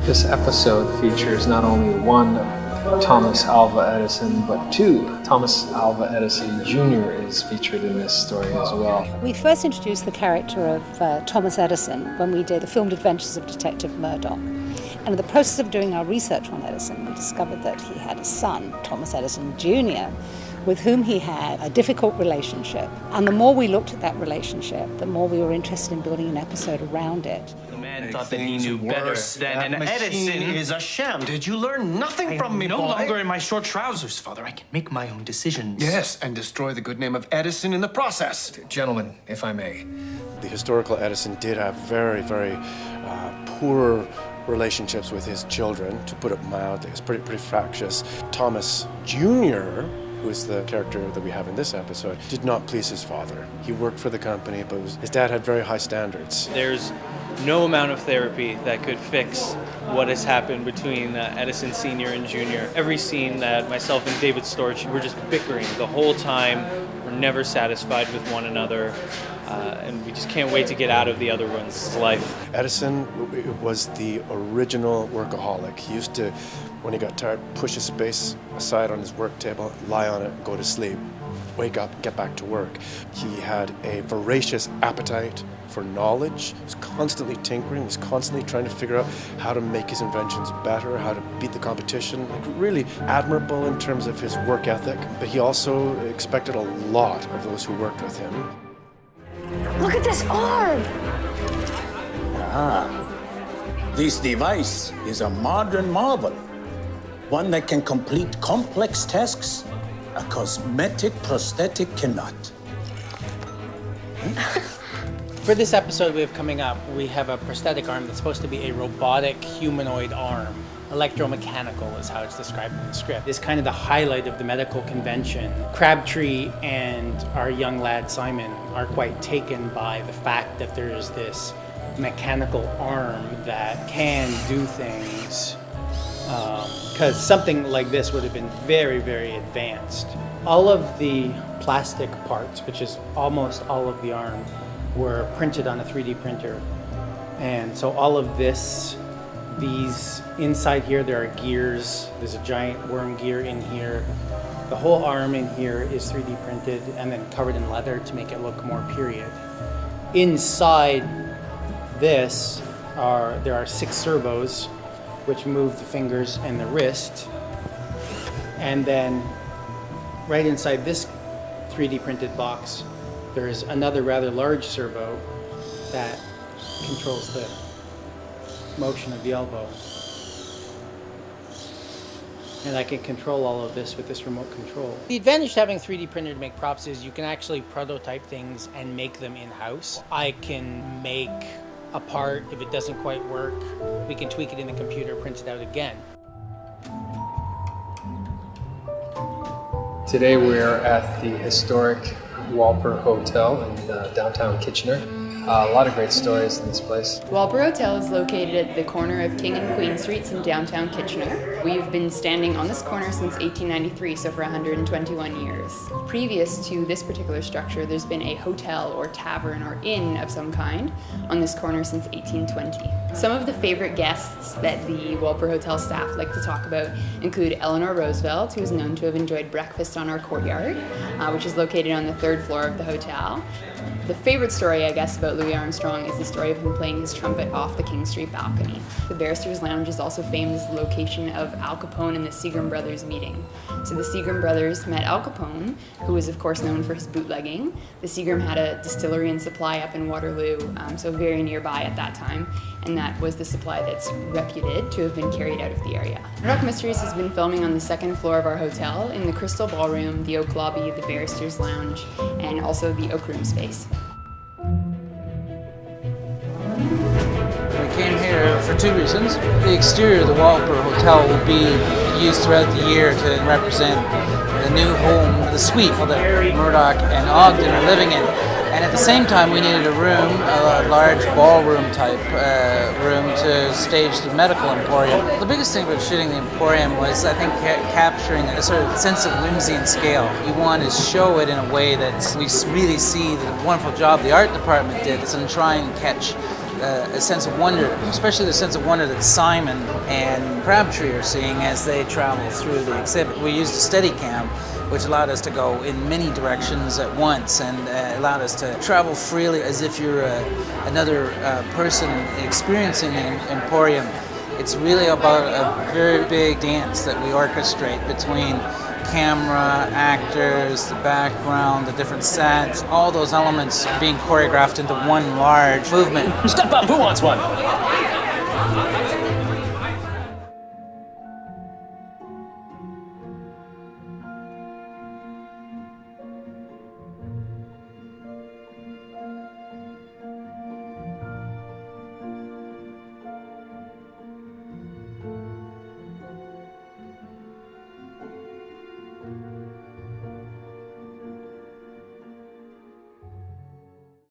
This episode features not only one Thomas Alva Edison, but two. Thomas Alva Edison Jr. is featured in this story as well. We first introduced the character of Thomas Edison when we did the filmed adventures of Detective Murdoch. And in the process of doing our research on Edison, we discovered that he had a son, Thomas Edison Jr., with whom he had a difficult relationship. And the more we looked at that relationship, the more we were interested in building an episode around it. The man thought that he knew better than an Edison. Is a sham. Did you learn nothing from me, no boy? longer in my short trousers, Father. I can make my own decisions. Yes, and destroy the good name of Edison in the process. Gentlemen, if I may. The historical Edison did have very, very poor relationships with his children, to put it mildly. It's pretty fractious. Thomas Jr., who is the character that we have in this episode, did not please his father. He worked for the company, but his dad had very high standards. There's no amount of therapy that could fix what has happened between Edison Sr. and Jr. Every scene that myself and David Storch were just bickering the whole time. We're never satisfied with one another. And we just can't wait to get out of the other one's life. Edison was the original workaholic. He used to, when he got tired, push his space aside on his work table, lie on it, go to sleep, wake up, get back to work. He had a voracious appetite for knowledge. He was constantly tinkering, he was constantly trying to figure out how to make his inventions better, how to beat the competition. Like, really admirable in terms of his work ethic, but he also expected a lot of those who worked with him. Look at this arm! This device is a modern marvel, one that can complete complex tasks a cosmetic prosthetic cannot. For this episode we have coming up, we have a prosthetic arm that's supposed to be a robotic humanoid arm. Electromechanical is how it's described in the script. It's kind of the highlight of the medical convention. Crabtree and our young lad Simon are quite taken by the fact that there is this mechanical arm that can do things, because something like this would have been very, very advanced. All of the plastic parts, which is almost all of the arm, were printed on a 3D printer. And so all of these inside here, there are gears. There's a giant worm gear in here. The whole arm in here is 3D printed and then covered in leather to make it look more period. Inside this there are 6 servos which move the fingers and the wrist. And then right inside this 3D printed box, there's another rather large servo that controls the motion of the elbow. And I can control all of this with this remote control. The advantage to having 3D printer to make props is you can actually prototype things and make them in-house. I can make a part. If it doesn't quite work, we can tweak it in the computer, print it out again. Today we're at the historic Walper Hotel in downtown Kitchener. A lot of great stories in this place. Walper Hotel is located at the corner of King and Queen Streets in downtown Kitchener. We've been standing on this corner since 1893, so for 121 years. Previous to this particular structure, there's been a hotel or tavern or inn of some kind on this corner since 1820. Some of the favorite guests that the Walper Hotel staff like to talk about include Eleanor Roosevelt, who is known to have enjoyed breakfast on our courtyard, which is located on the 3rd floor of the hotel. The favorite story, I guess, about Louis Armstrong is the story of him playing his trumpet off the King Street balcony. The Barristers' Lounge is also famous as the location of Al Capone and the Seagram brothers meeting. So the Seagram brothers met Al Capone, who was of course known for his bootlegging. The Seagram had a distillery and supply up in Waterloo, so very nearby at that time, and that was the supply that's reputed to have been carried out of the area. Murdoch Mysteries has been filming on the 2nd floor of our hotel in the Crystal Ballroom, the Oak Lobby, the Barristers' Lounge, and also the Oak Room space. We came here for 2 reasons. The exterior of the Walper Hotel will be used throughout the year to represent the new home, the suite that Murdoch and Ogden are living in. And at the same time, we needed a room, a large ballroom type room to stage the medical Emporium. The biggest thing about shooting the Emporium was, I think, capturing a sort of sense of whimsy and scale. We want to show it in a way that we really see the wonderful job the art department did and try and catch a sense of wonder, especially the sense of wonder that Simon and Crabtree are seeing as they travel through the exhibit. We used a Steadicam, which allowed us to go in many directions at once and allowed us to travel freely as if you're another person experiencing the Emporium. It's really about a very big dance that we orchestrate between camera, actors, the background, the different sets, all those elements being choreographed into one large movement. Step up, who wants one?